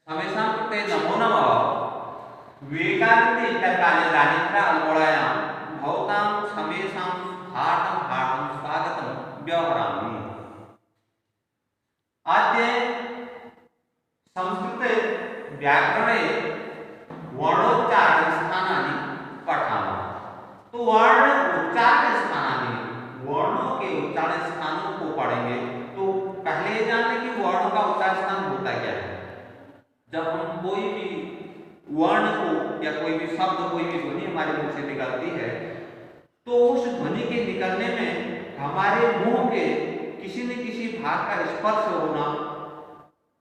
समेषां कृते नमो नमः। विवेकानन्द इत्यकाले दानित्र अल्मोड़ायां भवतां समेषां हार्दं हार्दं स्वागतं व्यवहरामि। अद्य संस्कृते व्याकरणे वर्णोच्चारणस्थानानि पठामः। तो वर्ण उच्चारण स्थानानि, वर्णों के उच्चारण स्थानों को पढ़ेंगे। तो पहले ये जानें कि वर्णों का उच्चारण स्थान होता क्या है। जब हम कोई भी वर्ण को या कोई भी शब्द, कोई भी ध्वनि हमारे मुंह से निकलती है, तो उस ध्वनि के निकलने में हमारे मुंह के किसी न किसी भाग का स्पर्श होना,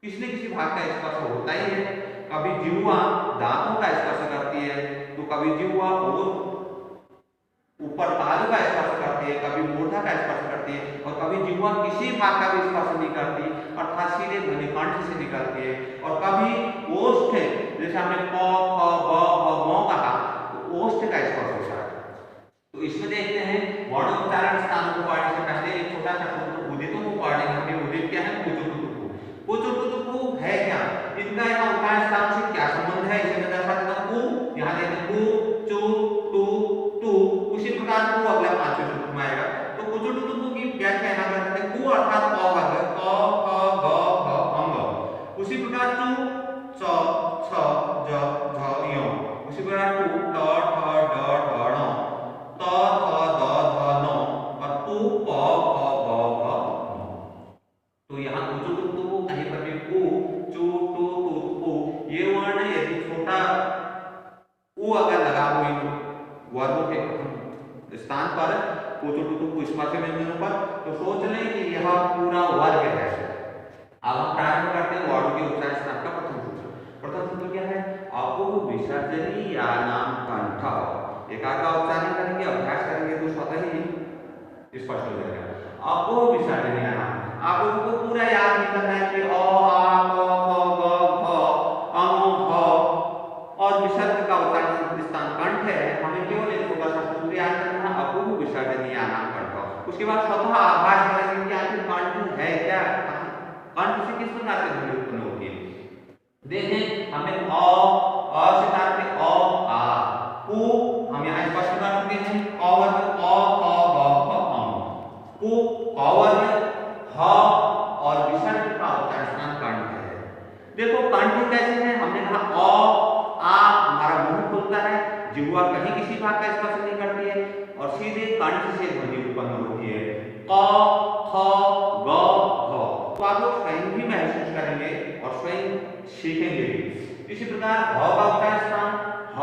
किसी न किसी भाग का स्पर्श होता ही है। कभी जिह्वा दांतों का स्पर्श करती है, तो कभी जिह्वा और ऊपर तालु का स्पर्श करती है, कभी मूर्धा का स्पर्श करती है, और कभी जिह्वा किसी भाग का भी स्पर्श नहीं करती, अर्थात सीधे ध्वनि कंठ से निकलती है। और कभी ओष्ठ, जैसे हमने क, ख, ब, भ, म कहा, तो ओष्ठ का स्पर्श होता है। तो इसमें देखते हैं वर्ण उच्चारण स्थानों को पढ़ने से पहले एक छोटा सा उदितों को पढ़ेंगे। हमें उदित क्या है? कुचुटुकु है क्या? इनका यहाँ उच्चारण स्थान से क्या संबंध है, इसे मैं दर्शा देता हूँ। कु, यहाँ देखें कु, चु, टू, टू, उसी प्रकार कु अगला पांचवें सूत्र में आएगा। तो कुचुटुकु की व्याख्या यहाँ कर सकते हैं। कु अर्थात क वर्ग, क, ख, ग, घ, अंग। उसी प्रकार चु, च, छ, ज, झ, य। उसी प्रकार टू, ट, ठ, ड, ढ, ण, त, थ, द, ध, न, और तु, प, फ, ब, भ, म। तो यहाँ कुचुटुकु कहीं पर भी कु, चु, टू, टू, कु, ये वर्ण यदि छोटा उ अगर लगा हो इन वर्गों के प्रथम स्थान पर, कुचुटुकु स्पर्श व्यंजनों पर, तो सोच लें कि यह पूरा वर्ग है। अब हम प्रारंभ करते हैं वर्णों के उच्चारण स्थान का प्रथम सूत्र। प्रथम सूत्र क्या है? अपु विसर्जनीयानां कंठ। एकार का उच्चारण करेंगे, अभ्यास करेंगे तो स्वतः ही स्पष्ट हो जाएगा। अपु विसर्जनीयानां, आप लोगों को पूरा याद नहीं करना है कि अ, आ, क, ख, ग, घ, अं, ह, और विसर्ग का उच्चारण स्थान कंठ है। हमें केवल एक छोटा सा सूत्र याद करना है, अपु विसर्जनीयानां कंठ। उसके बाद स्वतः आभास करेंगे कि आखिर कंठ है क्या, कंठ से किस प्रकार से ध्वनि उत्पन्न होती है। देखें, हमें अ से तारते अ, आ, उ हम यहाँ स्पष्ट कर चुके हैं, क वर्ग, क, ख, ग, घ, अं, कु, क वर्ग, ह, और विसर्ग का उच्चारण स्थान कंठ है। देखो कंठ कैसे है? हमने कहा अ, आ हमारा मुंह खुलता है, जिह्वा कहीं किसी भाग का स्पर्श नहीं करती है, और सीधे कंठ से ध्वनि उत्पन्न होती है। क, ख, ग, घ। तो आप लोग स्वयं भी महसूस करेंगे और स्वयं सीखेंगे भी। इसी प्रकार ह का उच्चारण स्थान, ह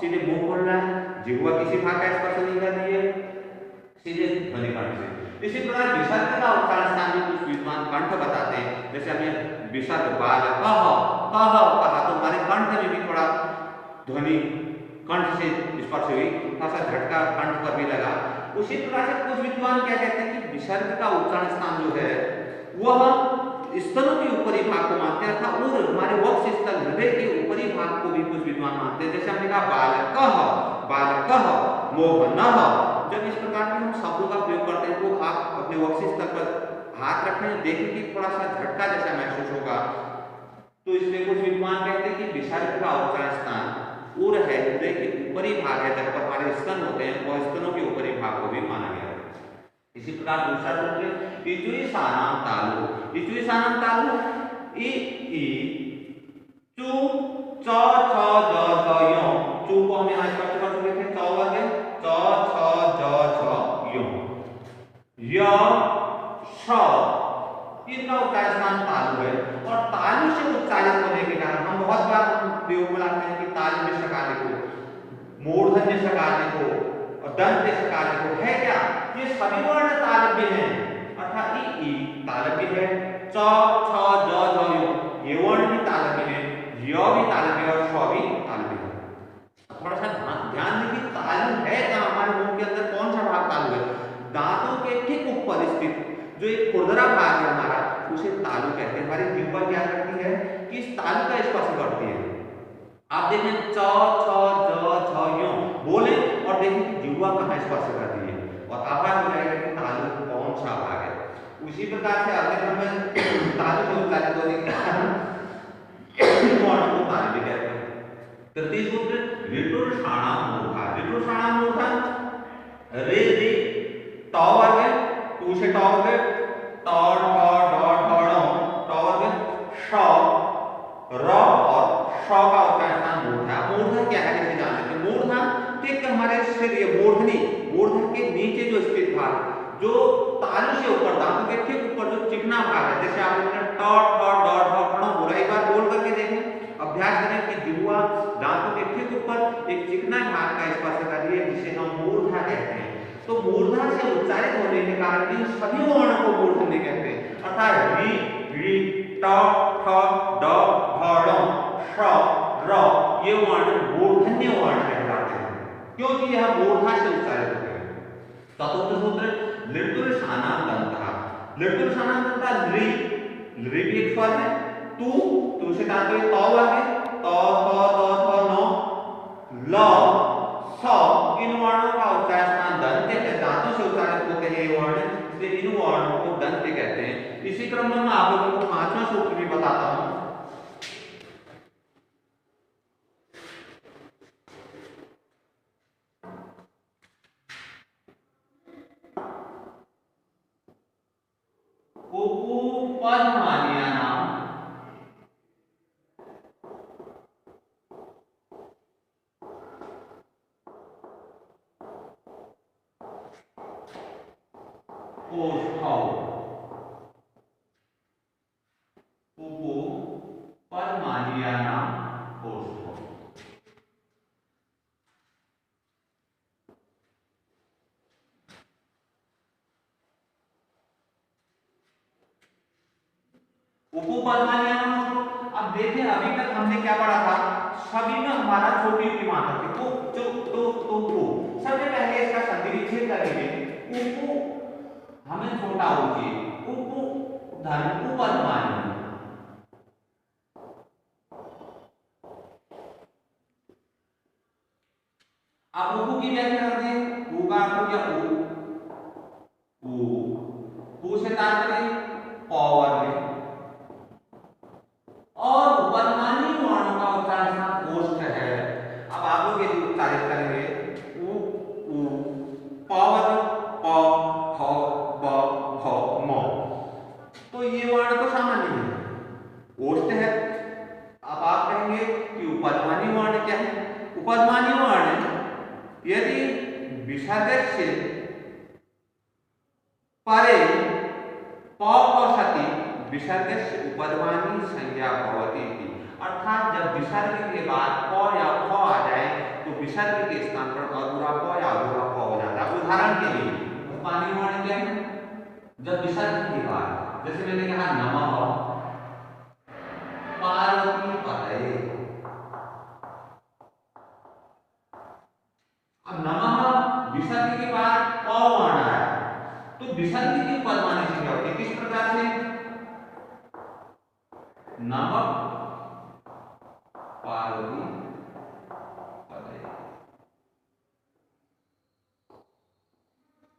सीधे मुंह खोल रहा है, जिह्वा किसी भाग का स्पर्श नहीं कर रही है, सीधे ध्वनि कंठ से। इसी प्रकार विसर्ग का उच्चारण स्थान भी कुछ विद्वान कंठ बताते हैं। जैसे हमें विसर्ग बाल कह कहा तो हमारे कंठ में भी थोड़ा ध्वनि कंठ से स्पर्श हुई, थोड़ा सा झटका कंठ पर भी लगा। उसी प्रकार से कुछ विद्वान क्या कहते हैं कि विसर्ग का उच्चारण स्थान जो है वह स्तनों के ऊपरी भाग को मानते हैं, अर्थात और हमारे वक्ष स्थल हृदय के ऊपरी भाग को भी कुछ विद्वान मानते हैं। जैसे हमने कहा बालकः, मोहनः। जब इस प्रकार के हम शब्दों का प्रयोग करते हैं तो आप अपने वक्ष स्थल पर हाथ रखें, देखें कि थोड़ा सा झटका जैसा महसूस होगा। तो इसलिए कुछ विद्वान कहते हैं कि विसर्ग का उच्चारण स्थान उर है, हृदय के ऊपरी भाग है, जहां पर हमारे स्तन होते हैं, वह स्तनों के ऊपरी भाग को भी माना गया है। इसी प्रकार दूसरा सूत्र इचुईसानां तालु। इचुईसानां तालु, इ चु, च, छ, ज, झ, य। चु को हम यहाँ स्पष्ट कर चुके थे, च वर्ग, च, छ, ज, झ, य। य, श, इनका उच्चारण स्थान तालु है, और तालु से उच्चारित होने के कारण हम बहुत बार प्रयोग में लाते हैं कि तालव्य सकाले को, मूर्धन्य सकाले को और दंत्य सकाले को। है क्या? ये सभी वर्ण तालव्य हैं, अर्थात इ तालव्य है, च, छ, ज, झ, य ये वर्ण भी तालव्य है, य भी तालव्य है और श भी तालव्य है। थोड़ा सा ध्यान दें कि तालु है कहाँ, हमारे मुंह के अंदर कौन सा भाग तालु है? दांतों के ठीक ऊपर स्थित जो एक खुरदरा भाग है हमारा, उसे तालु कहते हैं। हमारी जिह्वा क्या करती है कि इस तालु का स्पर्श करती है। आप देखें च, छ, ज, झ, य बोले और देखें कि जिह्वा कहाँ स्पर्श कर रही है, और आवाज हो जाएगा कि तालु कौन सा भाग है। उसी प्रकार से अगर हमें तालु से उच्चारित होने के तृतीय सूत्र ऋतुषाणाम मूर्धा। ऋतुषाणाम मूर्धा रे रे टॉ वर्ग टू से टॉ वर्ग टॉ ठॉ डॉ ठॉ टॉ वर्ग श र और श का उच्चारण मूर्धा। मूर्धा क्या है जैसे जान लेते हैं। मूर्धा ठीक हमारे सिर ये मूर्धनी, मूर्धा के नीचे जो स्थित भाग जो तालु से ऊपर दांतों के ठीक ऊपर जो चिकना भाग है, जैसे आपने ट ठ ड ढ ण बोला, एक बार बोल करके देखें, अभ्यास करें कि जिह्वा दांतों के ठीक ऊपर एक चिकना भाग का स्पर्श करिए जिसे हम मूर्धा कहते हैं। तो मूर्धा से उच्चारित होने के कारण इन सभी वर्णों को मूर्धन्य कहते हैं, अर्थात री री ट ठ ड ढ ण श र ये वर्ण मूर्धन्य वर्ण कहलाते हैं क्योंकि यह मूर्धा से उच्चारित होते हैं। चतुर्थ सूत्र लिटुरसानां दन्तः। लिटुरसानां दन्तः लृ, लृ भी एक स्वर है, तू से तात्पर्य तौ वर्ग है, त थ द थ न ल स इन वर्णों का उच्चारण दंत है, दांतों से उच्चारित होते हैं ये वर्ण, इसलिए इन वर्णों को दंत कहते हैं। इसी क्रम में मैं आप लोगों को पांचवा सूत्र भी बताता हूं। उपपदमान्यानां ओष्ठौ। उपपदमान्यानां ओष्ठौ। उपपदमान्यानां ओष्ठौ। अब देखें अभी तक हमने क्या पढ़ा था, सभी में हमारा छोटी की मात्रा थी को जो तो सबसे पहले इसका संधि विच्छेद करेंगे। उपु हमें छोटा हो चाहिए, उपु धन उपपदमान्य। अब उपु की व्याख्या कर दें, उ का अर्थ क्या उ से तात्पर्य प वर्ग और उपपदमानी वर्णों का उच्चारण ओष्ठ है। अब आप लोग यदि उच्चारित करेंगे उ प वर्ग प फ ब भ म, तो ये वर्ण तो सामान्य है, ओष्ठ है। अब आप कहेंगे कि उपपदमानी वर्ण क्या है। उपपदमानी वर्ण यदि विसर्ग से परे प सति विसर्ग से उपपदमानी संज्ञा भवति, अर्थात जब विसर्ग के बाद प या फ आ जाए तो विसर्ग के स्थान पर अधूरा प या अधूरा फ हो जाता है। उदाहरण के लिए उपपदमानी वर्ण क्या है, जब विसर्ग के बाद जैसे मैंने कहा नमः पार्वती पतये, अब नमः विसर्ग के बाद प वर्ण आया तो विसर्ग की उपपदमानी संज्ञा होती है। किस प्रकार से, नमः पार्वती पतये।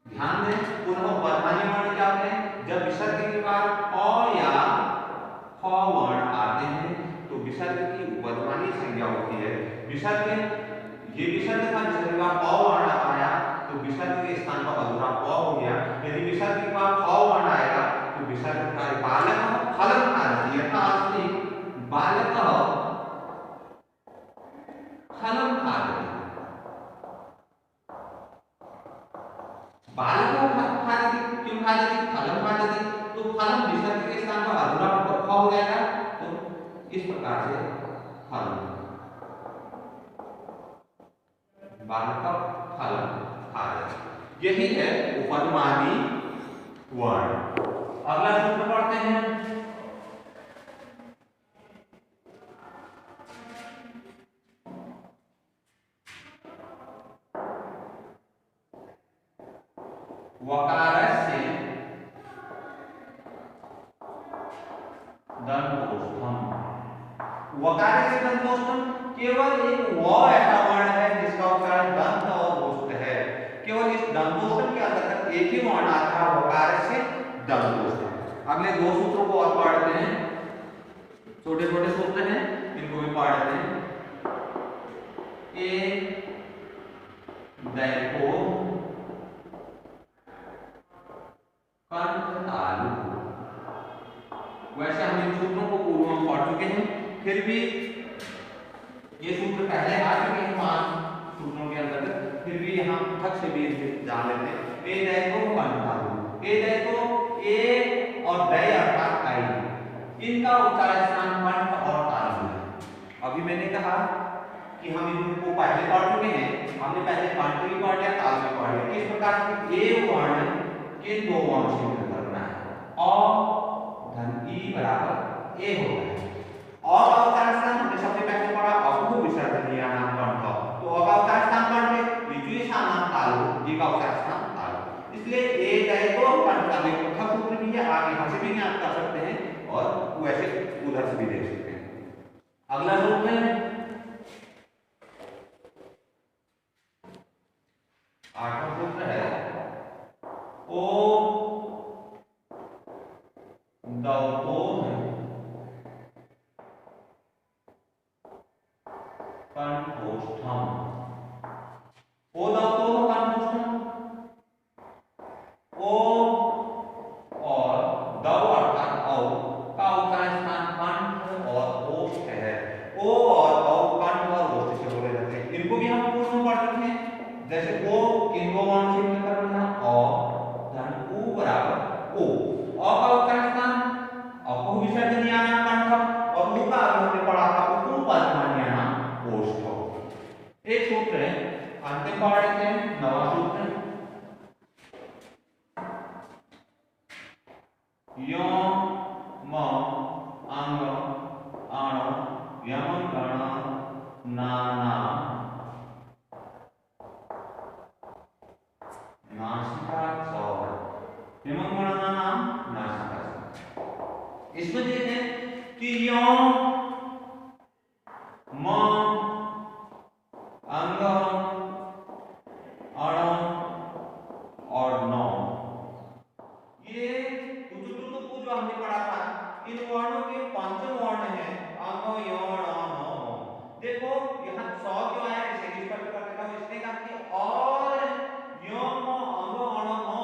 ध्यान दें, पुनः उपपदमानी वर्ण क्या होते हैं, जब विसर्ग के बाद प या फ वर्ण आते हैं तो विसर्ग की उपपदमानी संज्ञा होती है। विसर्ग ये विसर्ग था, विसर्ग का प वर्ण आया तो विसर्ग के स्थान पर अधूरा प हो गया। यदि विसर्ग के बाद फ वर्ण आएगा तो विसर्ग का बालक फलन आदि यथास्ति बालक फलन आदि, बालक खादति क्यों खादति, फलन खादति, तो फलन विसर्ग के स्थान पर अधूरा फ हो जाएगा। तो इस प्रकार से फलन बालक फलन खादति, यही है उपपदमानी वर्ण। अगला सूत्र पढ़ते हैं, वकारस्य दंतोष्ठम। वकारस्य दंतोष्ठम केवल एक व ऐसा वर्ण है जिसका उच्चारण दंत और ओष्ठ है। केवल इस दंतोष्ठम के अंतर्गत एक ही वर्ण आता है, वकारस्य दंतोष्ठम। अगले दो सूत्रों को और पढ़ते हैं, छोटे छोटे सूत्र हैं, इनको भी पढ़ते हैं। देखो कंठ तालु। वैसे हम इन सूत्रों को पूर्व में पढ़ चुके हैं, फिर भी ये सूत्र पहले आ चुके हैं 5 सूत्रों के अंतर्गत, फिर भी यहाँ पृथक से भी जान लेते हैं। ए देखो कंठ तालु, ए देखो ए और दै अर्थात आई, इनका उच्चारण स्थान कंठ और तालु है। अभी मैंने कहा कि हम इनको पहले पढ़ चुके हैं, हमने पहले कंठ भी पढ़ लिया, तालु भी पढ़ लिया। किस प्रकार से ए वर्ण किन दो वर्ण से मिलकर बना है, अ धन ई बराबर ए होता है। अ का उच्चारण स्थान हमने सबसे पहले पढ़ा अभु विसर्जन या नाम कंठ, तो अ का उच्चारण स्थान कंठ है, द्वितीय नाम तालु, ई का उच्चारण स्थान तालु। इसलिए ए देखो कंठ तालु एक पृथक सूत्र भी है, आगे यहां से भी ज्ञात कर सकते हैं और वैसे उधर से भी देख सकते हैं। अगला सूत्र है 8वां सूत्र है ओ दौतो कंठोष्ठम। ओ दौतो कंठोष्ठम, ओ और दौ अर्थात औ का उच्चारण स्थान कंठ और ओष्ठ है। ओ और औ कंठ और ओष्ठ से बोले जाते हैं। इनको भी हम पूर्व में पढ़ चुके हैं, जैसे ओ किन दो वर्ण से मिलकर बना, अ धन उ बराबर ओ। अ का उच्चारण स्थान अपु विसर्जन या नाम कंठ और उ का हमने पढ़ा था उपु पद्मान या नाम ओष्ठ। एक सूत्र है अंतिम पढ़ लेते हैं, 9वां सूत्र यो म अंग अण यम गण नाना नासिका स्वर, यम गण नाम नासिका स्वर। इसमें देखते हैं कि यो म अंग अण और नौ, ये जो हमने पढ़ा था, इन वर्णों के पंचम वर्ण है अंग यण नौ। देखो यहाँ 100 क्यों आया, इसे इस पर करता हूं, इसने कहा कि और यम अंग अण नौ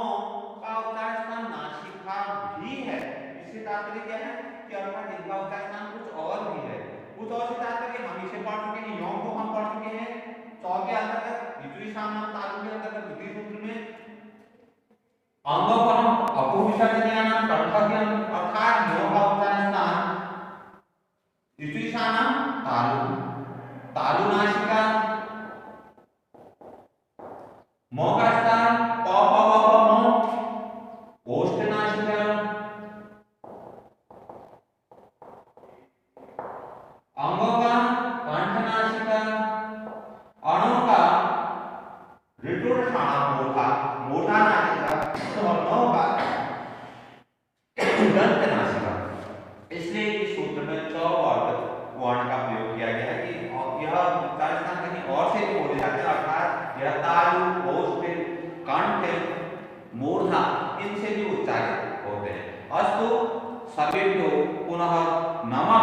का उच्चारण स्थान नासिका भी है। इससे तात्पर्य क्या है कि अर्थात इनका उच्चारण स्थान कुछ और भी है। कुछ और से तात्पर्य हम इसे पढ़ चुके हैं, यम को हम पढ़ चुके हैं 100 के अंतर्गत, द्वितीय नाम तालु के अंतर्गत द्वितीय सूत्र में। अंग को हम अपु विसर्जन या नाम कंठ के अर्थात यो का उच्चारण स्थान द्वितीय नाम तालु, तालु नासिका, म का स्थान प प प प म, ओष्ठ नासिका, अंग का कंठ नासिका, अणु का ऋटुर षाणा मोटा मोटा नासिका और नौ का दंत नासिका। इसलिए इस सूत्र में च वर्ण का प्रयोग किया गया है कि यह उच्चारण स्थान कहीं और से भी बोले जाते हैं, अर्थात यह तालु ओष्ठ कंठ मूर्धा इनसे भी उच्चारित होते हैं। अस्तु सर्वेभ्यो पुनः नमः।